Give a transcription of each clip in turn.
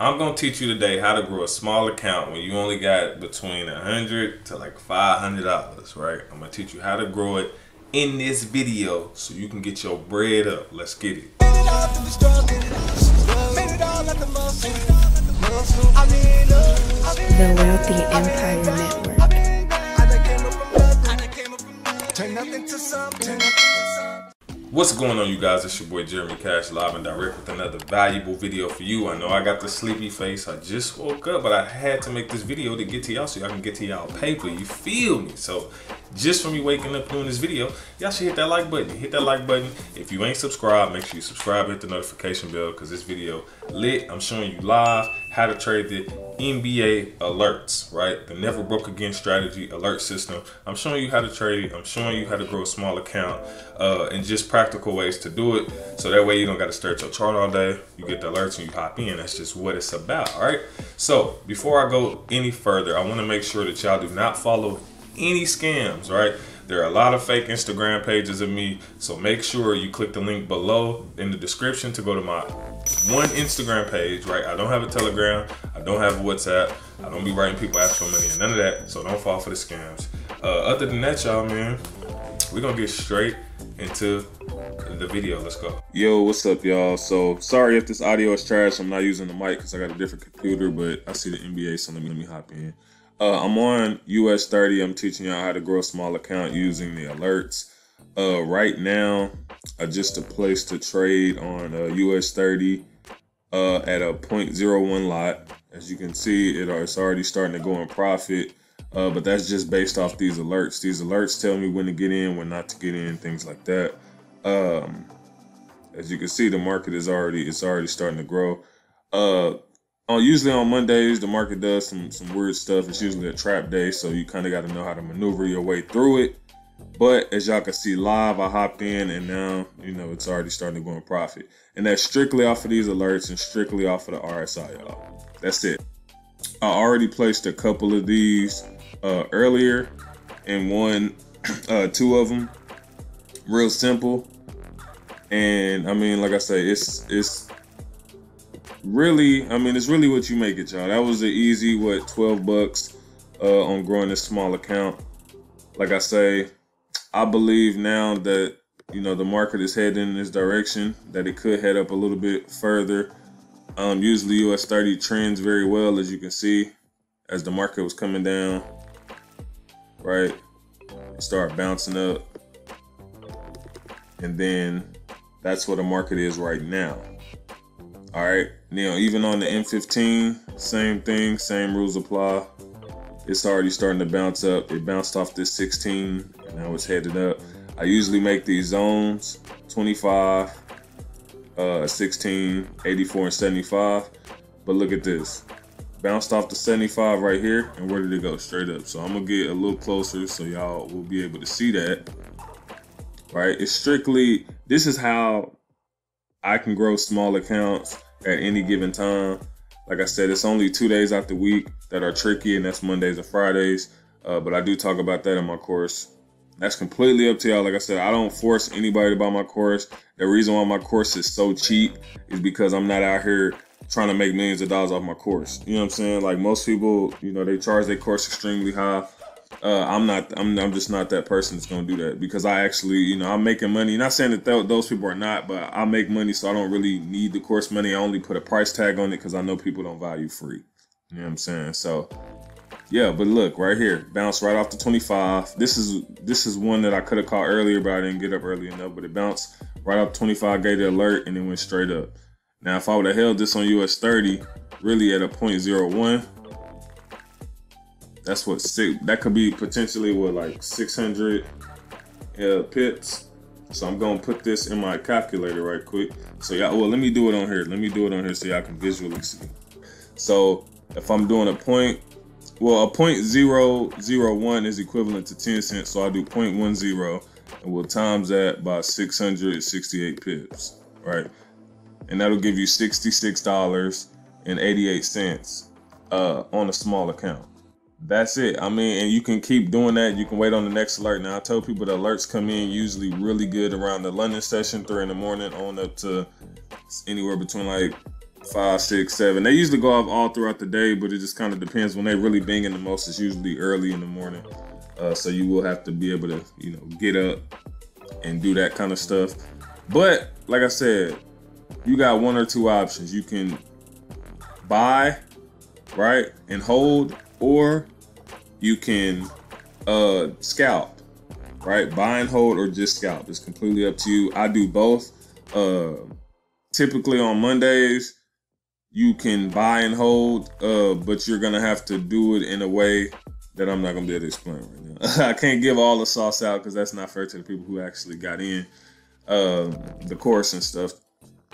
I'm gonna teach you today how to grow a small account when you only got between $100 to like $500, right? I'm gonna teach you how to grow it in this video so you can get your bread up. Let's get it. The Wealthy Empire Network. What's going on, you guys? It's your boy Jeremy Cash, live and direct with another valuable video for you. I know I got the sleepy face. I just woke up, but I had to make this video to get to y'all so y'all can get to y'all paper. You feel me? So just for me waking up doing this video, y'all should hit that like button. Hit that like button. If you ain't subscribed, make sure you subscribe, hit the notification bell, because this video lit. I'm showing you live how to trade the NBA alerts, right? The never broke again strategy alert system. I'm showing you how to trade it. I'm showing you how to grow a small account and just practical ways to do it. So that way you don't got to stare at your chart all day. You get the alerts and you hop in. That's just what it's about, all right? So before I go any further, I want to make sure that y'all do not follow any scams, right? There are a lot of fake Instagram pages of me, so make sure you click the link below in the description to go to my one Instagram page, right? I don't have a Telegram, I don't have a WhatsApp, I don't be writing people asking for money and none of that, so don't fall for the scams. Other than that, y'all, man, we're gonna get straight into the video. Let's go. Yo, what's up, y'all? So sorry if this audio is trash. I'm not using the mic because I got a different computer, but I see the NBA, so let me hop in. I'm on US 30. I'm teaching y'all how to grow a small account using the alerts. Right now, I just placed a trade on US 30 at a 0.01 lot. As you can see, it's already starting to go in profit. But that's just based off these alerts. These alerts tell me when to get in, when not to get in, things like that. As you can see, the market is already starting to grow. Usually on Mondays, the market does some weird stuff. It's usually a trap day, so you kind of got to know how to maneuver your way through it. But as y'all can see live, I hopped in and now, it's already starting to go in profit. And that's strictly off of these alerts and strictly off of the RSI, y'all. That's it. I already placed a couple of these earlier and won two of them. Real simple. And I mean, like I say, it's really, it's really what you make it, y'all. That was an easy, 12 bucks on growing this small account. Like I say, I believe now that, the market is heading in this direction, that it could head up a little bit further. Usually US 30 trends very well, as you can see, as the market was coming down, right? It started bouncing up. And then that's where the market is right now. All right, now even on the M15, same thing, same rules apply. It's already starting to bounce up. It bounced off this 16 and now it's headed up. I usually make these zones 25, 16, 84, and 75. But look at this. Bounced off the 75 right here, and where did it go? Straight up. So I'm gonna get a little closer so y'all will be able to see that. Right? It's strictly, this is how I can grow small accounts at any given time. Like I said, it's only 2 days out the week that are tricky, and that's Mondays and Fridays. But I do talk about that in my course. That's completely up to y'all. Like I said, I don't force anybody to buy my course. The reason why my course is so cheap is because I'm not out here trying to make millions of dollars off my course. You know what I'm saying? Like most people, they charge their course extremely high. I'm just not that person that's gonna do that, because I actually, I'm making money. Not saying that those people are not, but I make money, so I don't really need the course money. I only put a price tag on it because I know people don't value free. You know what I'm saying? So yeah, but look right here, bounced right off the 25. This is one that I could have caught earlier, but I didn't get up early enough. But it bounced right off 25, gave the alert, and then went straight up. Now, if I would have held this on US 30, really at a 0.01. That's what that could be potentially like 600 pips. So I'm gonna put this in my calculator right quick. So y'all, well, let me do it on here. Let me do it on here so y'all can visually see. So if I'm doing a 0.001 is equivalent to 10 cents. So I do 0.10 and we'll times that by 668 pips, right? And that'll give you $66.88 on a small account. That's it. And you can keep doing that. You can wait on the next alert. Now, I tell people the alerts come in usually really good around the London session, 3 in the morning, on up to anywhere between like 5, 6, 7. They usually go off all throughout the day, but it just kind of depends. When they really banging the most, it's usually early in the morning. So you will have to be able to, get up and do that kind of stuff. But like I said, you got one or two options. You can buy, right, and hold, or you can scalp, right? Buy and hold, or just scalp. It's completely up to you. I do both. Typically on Mondays, you can buy and hold, but you're gonna have to do it in a way that I'm not gonna be able to explain right now. I can't give all the sauce out because that's not fair to the people who actually got in the course and stuff.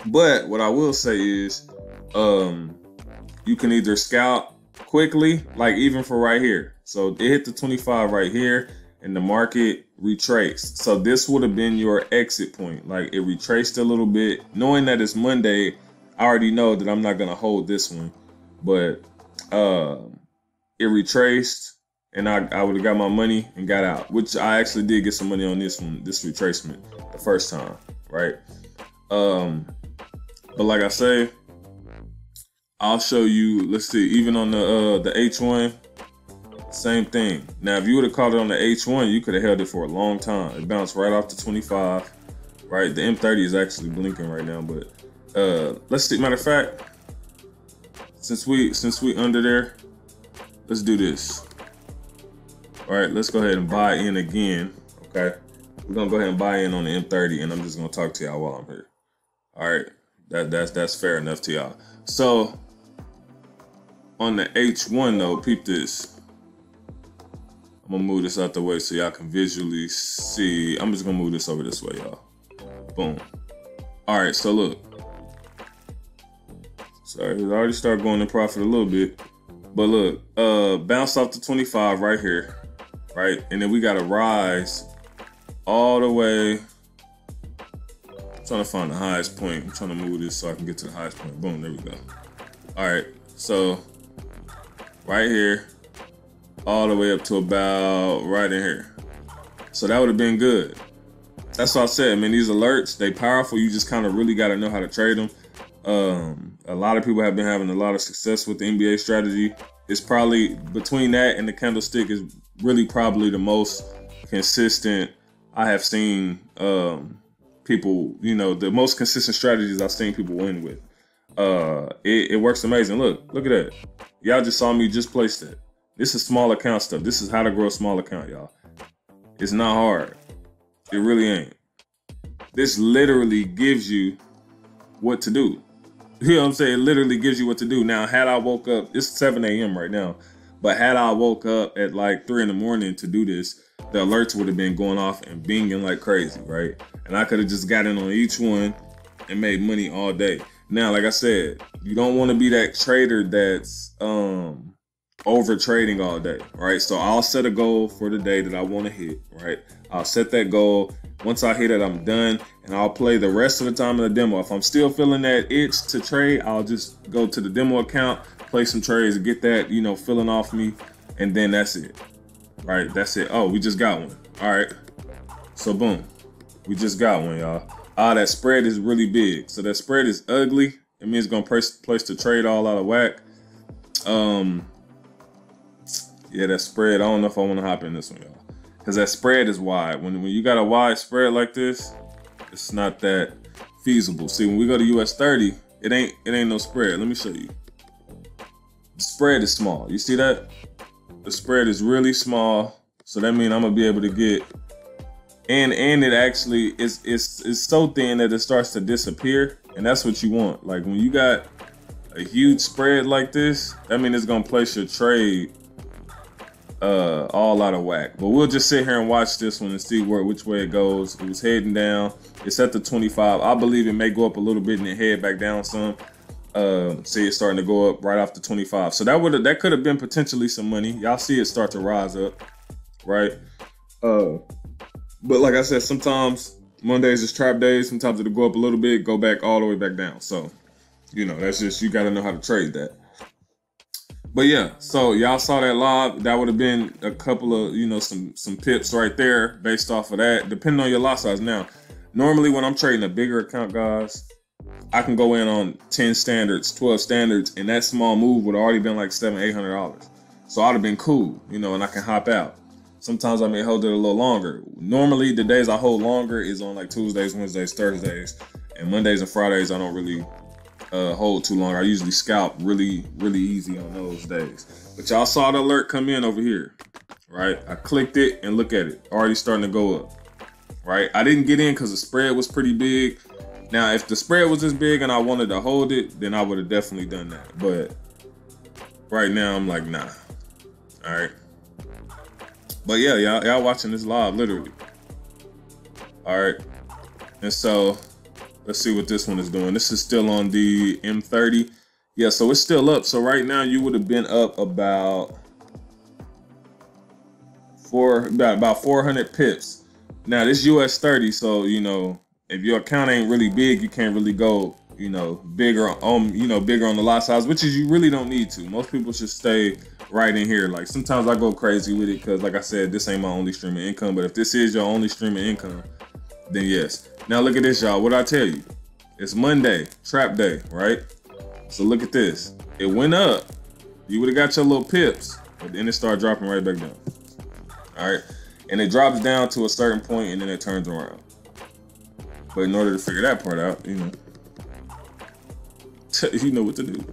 But what I will say is, you can either scalp quickly, like even for right here. So it hit the 25 right here, and the market retraced. So this would have been your exit point. Like it retraced a little bit. Knowing that it's Monday, I already know that I'm not gonna hold this one, but it retraced, and I would have got my money and got out, which I actually did get some money on this one, this retracement, the first time, right? But like I say, I'll show you. Let's see, even on the H1, same thing. Now, if you would have caught it on the H1, you could have held it for a long time. It bounced right off the 25, right? The M30 is actually blinking right now, but let's see. Matter of fact, since we under there, let's do this. All right, let's go ahead and buy in again. Okay, we're gonna go ahead and buy in on the M30, and I'm just gonna talk to y'all while I'm here. All right, that's fair enough to y'all. So on the H1 though, peep this. I'm gonna move this out the way so y'all can visually see. I'm just gonna move this over this way, y'all. Boom. All right, so look. Sorry, it already started going in profit a little bit. But look, bounced off the 25 right here, right? And then we got to rise all the way. I'm trying to find the highest point. I'm trying to move this so I can get to the highest point. Boom, there we go. All right, so right here, all the way up to about right in here. So that would have been good. That's what I said, man. These alerts, they powerful. You just kind of really got to know how to trade them. A lot of people have been having a lot of success with the NBA strategy. It's probably between that and the candlestick is really probably the most consistent I have seen people, the most consistent strategies I've seen people win with. It works amazing. Look at that. Y'all just saw me just place that. This is small account stuff. This is how to grow a small account, y'all. It's not hard. It really ain't. This literally gives you what to do. You know what I'm saying? It literally gives you what to do. Now, had I woke up, it's 7 a.m. right now, but had I woke up at like 3 in the morning to do this, the alerts would have been going off and binging like crazy, right? And I could have just got in on each one and made money all day. Now, like I said, you don't want to be that trader that's over trading all day, right? So I'll set a goal for the day that I want to hit, right? I'll set that goal. Once I hit it, I'm done, and I'll play the rest of the time in the demo. If I'm still feeling that itch to trade, I'll just go to the demo account, play some trades, and get that, filling off me, and then that's it, right? That's it. Oh, we just got one. All right. So boom, we just got one, y'all. That spread is really big. So that spread is ugly. It means it's gonna place the trade all out of whack. Yeah, that spread. I don't know if I want to hop in this one, y'all, because that spread is wide. When you got a wide spread like this, it's not that feasible. See, when we go to US 30, it ain't no spread. Let me show you. The spread is small. You see that? The spread is really small. So that means I'm gonna be able to get, and it actually is so thin that it starts to disappear, and that's what you want. Like when you got a huge spread like this, that means it's gonna place your trade all out of whack. But we'll just sit here and watch this one and see which way it goes. It was heading down. It's at the 25. I believe it may go up a little bit and then head back down some. See, it's starting to go up right off the 25. So that could have been potentially some money. Y'all see it start to rise up, right? But like I said, sometimes Mondays is trap days. Sometimes it'll go up a little bit, go back all the way back down. So, that's just, you got to know how to trade that. But yeah, so y'all saw that live. That would have been a couple of, some pips right there based off of that, depending on your lot size. Now, normally when I'm trading a bigger account, guys, I can go in on 10 standards, 12 standards, and that small move would have already been like $700-800. So I'd have been cool, you know, and I can hop out. Sometimes I may hold it a little longer. Normally, the days I hold longer is on like Tuesdays, Wednesdays, Thursdays, and Mondays and Fridays I don't really hold too long. I usually scalp really easy on those days. But y'all saw the alert come in over here, right? I clicked it and look at it, already starting to go up, right? I didn't get in because the spread was pretty big. Now, if the spread was this big and I wanted to hold it, then I would have definitely done that. But right now, I'm like, nah. All right. But yeah, y'all watching this live, literally. All right. And so let's see what this one is doing. This is still on the M30. Yeah, so it's still up. So right now, you would have been up about 400 pips. Now, this US 30, so, you know, if your account ain't really big, you can't really go, you know, bigger on the lot size, which is you really don't need to. Most people should stay right in here. Like sometimes I go crazy with it because, like I said, this ain't my only stream of income. But if this is your only stream of income, then yes. Now look at this, y'all. What I tell you? It's Monday, trap day, right? So look at this. It went up. You would have got your little pips, but then it started dropping right back down. All right, and it drops down to a certain point, and then it turns around. But in order to figure that part out, you know, you know what to do.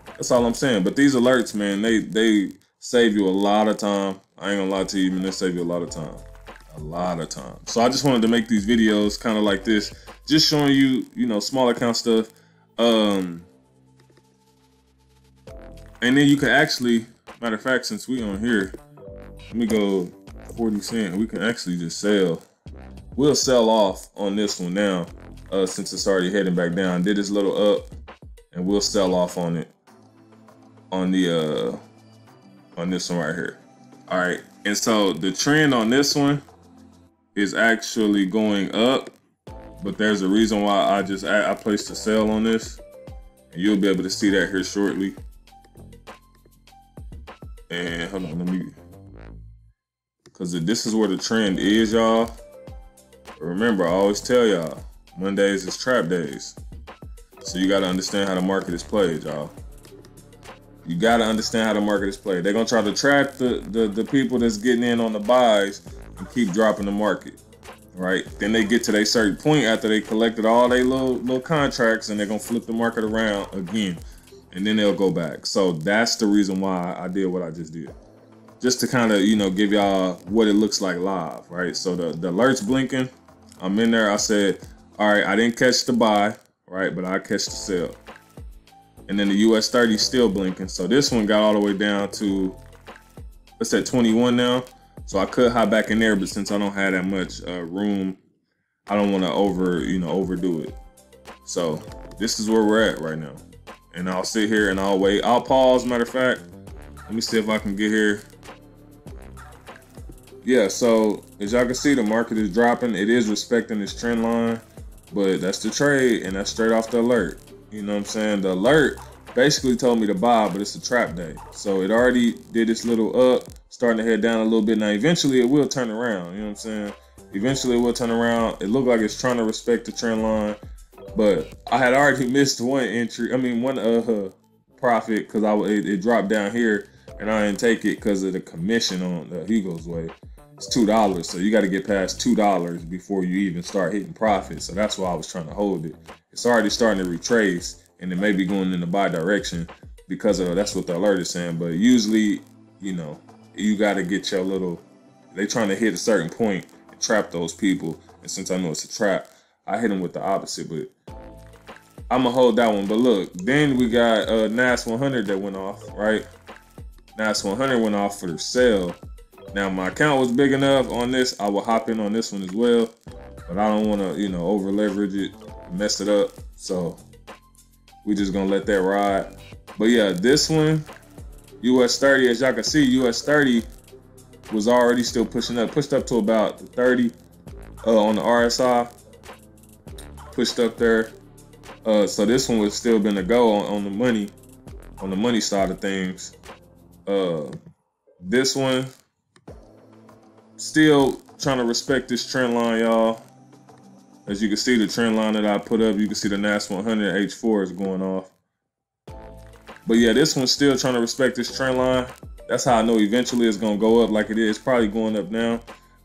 That's all I'm saying. But these alerts, man, they save you a lot of time. I ain't gonna lie to you, man, they save you a lot of time. A lot of time. So I just wanted to make these videos kind of like this, just showing you, you know, small account stuff. And then you can actually, matter of fact, since we on here, let me go 40 cent. We can actually just sell. We'll sell off on this one now, since it's already heading back down. Did this little up, and we'll sell off on it on the on this one right here. All right, and so the trend on this one is actually going up, but there's a reason why I placed a sell on this, and you'll be able to see that here shortly. And hold on, let me, because this is where the trend is, y'all. Remember, I always tell y'all, Mondays is trap days. So you gotta understand how the market is played, y'all. You gotta understand how the market is played. They're gonna try to trap the people that's getting in on the buys and keep dropping the market, right? Then they get to their certain point after they collected all their little contracts, and they're gonna flip the market around again, and then they'll go back. So that's the reason why I did what I just did. Just to kind of, you know, give y'all what it looks like live, right? So the alert's blinking. I'm in there. I said, all right, I didn't catch the buy, right? But I catch the sell. And then the US 30 still blinking. So this one got all the way down to, it's at 21 now. So I could hop back in there, but since I don't have that much room, I don't want to overdo it. So this is where we're at right now. And I'll sit here and I'll wait. I'll pause, matter of fact. Let me see if I can get here. Yeah, so as y'all can see, the market is dropping. It is respecting this trend line, but that's the trade, and that's straight off the alert. You know what I'm saying? The alert basically told me to buy, but it's a trap day. So it already did this little up, starting to head down a little bit. Now, eventually it will turn around. You know what I'm saying? Eventually it will turn around. It looked like it's trying to respect the trend line, but I had already missed one profit, because it dropped down here, and I didn't take it because of the commission on the Hugo's way. It's $2, so you got to get past $2 before you even start hitting profit. So that's why I was trying to hold it. It's already starting to retrace, and it may be going in the buy direction because of that's what the alert is saying. But usually, you know, you got to get your little. They trying to hit a certain point and trap those people. And since I know it's a trap, I hit them with the opposite. But I'm gonna hold that one. But look, then we got NAS 100 that went off, right? NAS 100 went off for the sale. Now my account was big enough on this, I will hop in on this one as well, but I don't want to, you know, over leverage it, mess it up. So we just gonna let that ride. But yeah, this one, US 30, as y'all can see, US 30 was already still pushing up, pushed up to about 30 on the RSI, pushed up there. So this one was still been a go on the money side of things. This one, still trying to respect this trend line, y'all. As you can see, the trend line that I put up, you can see the NAS 100 H4 is going off. But yeah, this one's still trying to respect this trend line. That's how I know eventually it's gonna go up like it is. It's probably going up now.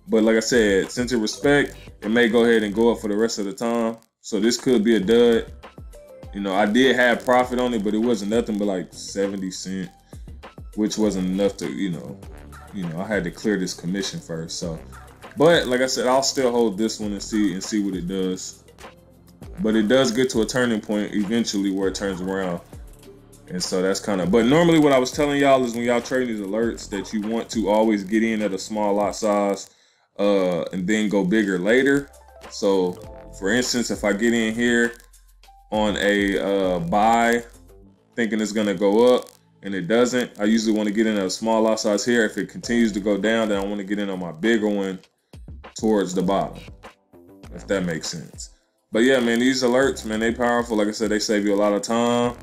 But like I said, since it respect, it may go ahead and go up for the rest of the time. So this could be a dud. You know, I did have profit on it, but it wasn't nothing but like 70 cents, which wasn't enough to, you know, I had to clear this commission first. So, but like I said, I'll still hold this one and see what it does. But it does get to a turning point eventually where it turns around. And so that's kind of, but normally what I was telling y'all is when y'all trading these alerts that you want to always get in at a small lot size and then go bigger later. So for instance, if I get in here on a buy thinking it's gonna go up and it doesn't, I usually want to get in at a small lot size here. If it continues to go down, then I want to get in on my bigger one towards the bottom, if that makes sense. But yeah, man, these alerts, man, they powerful. Like I said, they save you a lot of time.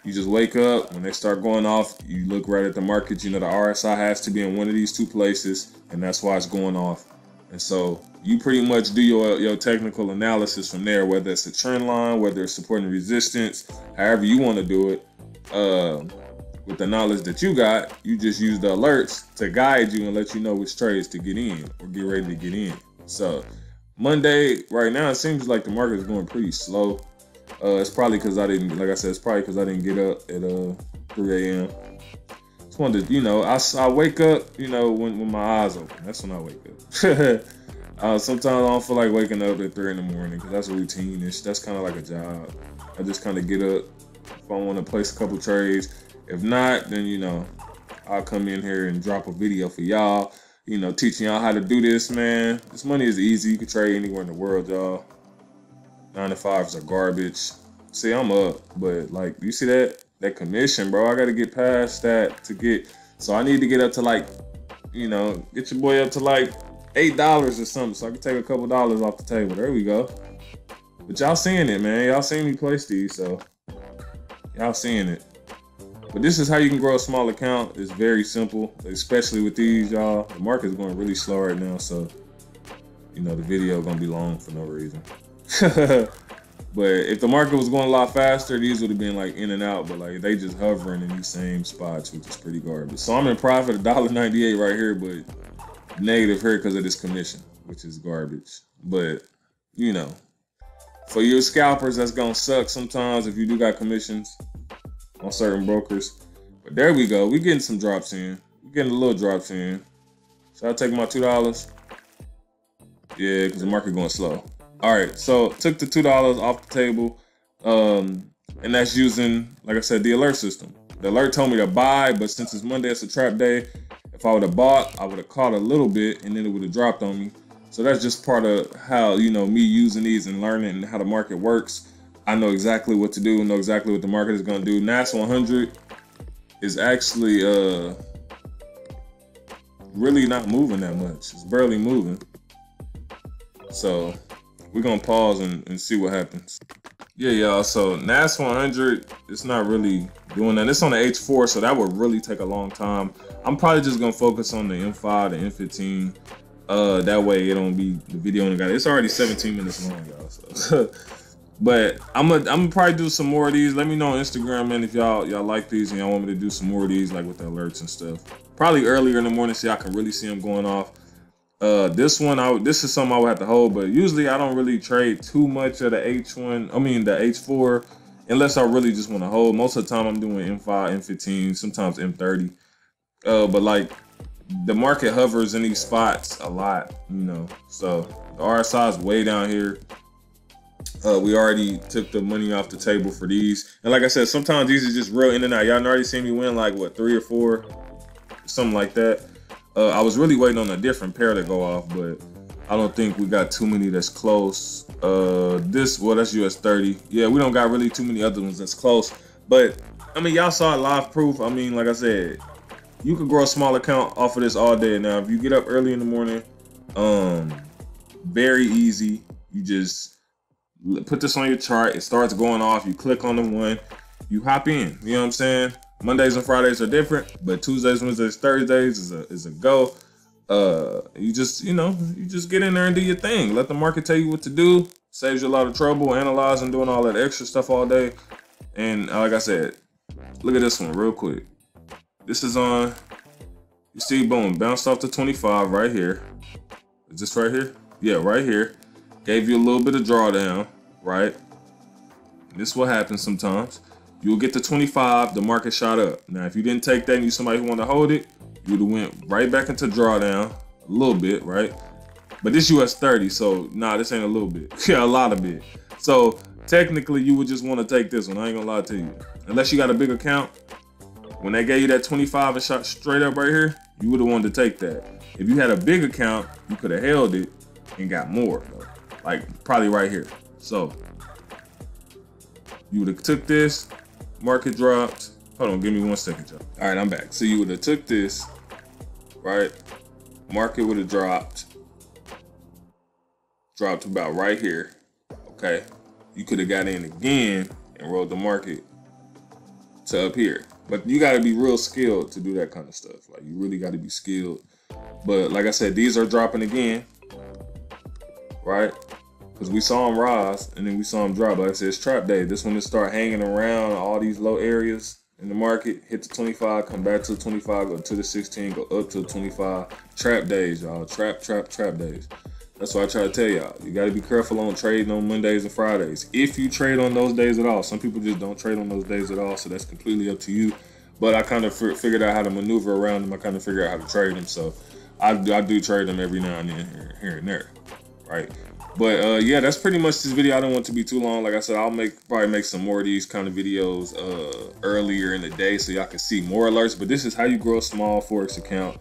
You just wake up, when they start going off, you look right at the market. You know the RSI has to be in one of these two places, and that's why it's going off. And so you pretty much do your technical analysis from there, whether it's a trend line, whether it's support and resistance, however you want to do it. With the knowledge that you got, you just use the alerts to guide you and let you know which trades to get in or get ready to get in. So Monday, right now, it seems like the market is going pretty slow. It's probably because I didn't, like I said, it's probably because I didn't get up at 3 a.m. Just wanted to, you know, I wake up, you know, when my eyes open. That's when I wake up. Sometimes I don't feel like waking up at 3 in the morning because that's a routine. That's kind of like a job. I just kind of get up if I want to place a couple trades. If not, then, you know, I'll come in here and drop a video for y'all, you know, teaching y'all how to do this, man. This money is easy. You can trade anywhere in the world, y'all. 9 to 5s are garbage. See, I'm up, but like, you see that commission, bro? I got to get past that to get, so I need to get up to like, you know, get your boy up to like $8 or something so I can take a couple dollars off the table. There we go. But y'all seeing it, man. Y'all seen me place these, so y'all seeing it. But this is how you can grow a small account. It's very simple, especially with these, y'all. The market's going really slow right now, so, you know, the video gonna be long for no reason. But if the market was going a lot faster, these would have been like in and out, but like they just hovering in these same spots, which is pretty garbage. So I'm in profit $1.98 right here, but negative here because of this commission, which is garbage. But, you know, for your scalpers, that's gonna suck sometimes if you do got commissions on certain brokers. But there we go. We're getting some drops in. We're getting a little drops in. Should I take my $2? Yeah, because the market going slow. All right, so took the $2 off the table, and that's using, like I said, the alert system. The alert told me to buy, but since it's Monday, it's a trap day. If I would have bought, I would have caught a little bit, and then it would have dropped on me. So that's just part of how, you know, me using these and learning how the market works. I know exactly what to do, know exactly what the market is going to do. NAS 100 is actually really not moving that much. It's barely moving. So we're going to pause and see what happens. Yeah, y'all. So NAS 100, it's not really doing that. It's on the H4, so that would really take a long time. I'm probably just going to focus on the M5, the M15. That way it don't be the video only got it. It's already 17 minutes long, y'all. So. But I'm gonna probably do some more of these. Let me know on Instagram, man, if y'all like these and y'all want me to do some more of these, like with the alerts and stuff. Probably earlier in the morning so y'all can really see them going off. This is something I would have to hold, but usually I don't really trade too much of the H1. I mean the H4, unless I really just want to hold. Most of the time I'm doing M5, M15, sometimes M30. But like the market hovers in these spots a lot, you know. So the RSI is way down here. We already took the money off the table for these. And like I said, sometimes these are just real in and out. Y'all already seen me win like, what, 3 or 4? Something like that. I was really waiting on a different pair to go off, but I don't think we got too many that's close. Well, that's US 30. Yeah, we don't got really too many other ones that's close. But, I mean, y'all saw live proof. I mean, like I said, you could grow a small account off of this all day. Now, if you get up early in the morning, very easy. You just put this on your chart. It starts going off. You click on the one. You hop in. You know what I'm saying? Mondays and Fridays are different, but Tuesdays, Wednesdays, Thursdays is a go. You just get in there and do your thing. Let the market tell you what to do. Saves you a lot of trouble analyzing, doing all that extra stuff all day. And like I said, look at this one real quick. This is on, you see, boom, bounced off to 25 right here. Is this right here? Yeah, right here. Gave you a little bit of drawdown, right? This is what happens sometimes. You'll get to 25, the market shot up. Now, if you didn't take that and you somebody who want to hold it, you would have went right back into drawdown a little bit, right? But this US 30, so nah, this ain't a little bit. Yeah, a lot of bit. So technically, you would just want to take this one. I ain't gonna lie to you. Unless you got a big account, when they gave you that 25 and shot straight up right here, you would have wanted to take that. If you had a big account, you could have held it and got more, though. Like probably right here. So you would have took this, market dropped. Hold on, give me 1 second, y'all. All right, I'm back. So you would have took this, right? Market would have dropped about right here, okay? You could have got in again and rolled the market to up here. But you gotta be real skilled to do that kind of stuff. Like, you really gotta be skilled. But like I said, these are dropping again, right? Because we saw them rise and then we saw them drop. Like I said, it's trap day. This one to start hanging around all these low areas in the market, hit the 25, come back to the 25, go to the 16, go up to the 25. Trap days, y'all. Trap days. That's why I try to tell y'all. You got to be careful on trading on Mondays and Fridays. If you trade on those days at all. Some people just don't trade on those days at all, so that's completely up to you. But I kind of figured out how to maneuver around them. I kind of figured out how to trade them. So I do trade them every now and then, here and there, right? But yeah, that's pretty much this video. I don't want it to be too long. Like I said, I'll probably make some more of these kind of videos earlier in the day so y'all can see more alerts. But this is how you grow a small Forex account.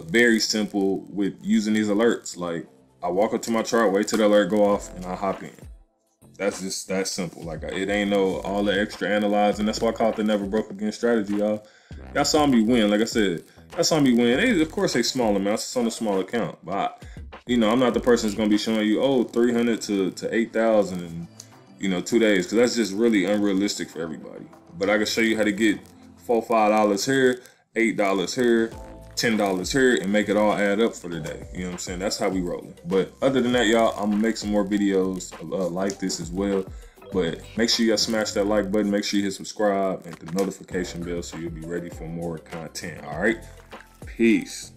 Very simple with using these alerts. Like, I walk up to my chart, wait till the alert go off, and I hop in. That's just that simple. Like, it ain't no all the extra analyzing. That's why I call it the never broke again strategy, y'all. Y'all saw me win. Like I said, y'all saw me win. Of course, they small amounts. It's on a small account. But, you know, I'm not the person that's going to be showing you, oh, 300 to 8,000 in, you know, 2 days. Because that's just really unrealistic for everybody. But I can show you how to get $4, $5 here, $8 here, $10 here, and make it all add up for the day. You know what I'm saying? That's how we rolling. But other than that, y'all, I'm gonna make some more videos like this as well. But make sure y'all smash that like button. Make sure you hit subscribe and the notification bell so you'll be ready for more content. All right, peace.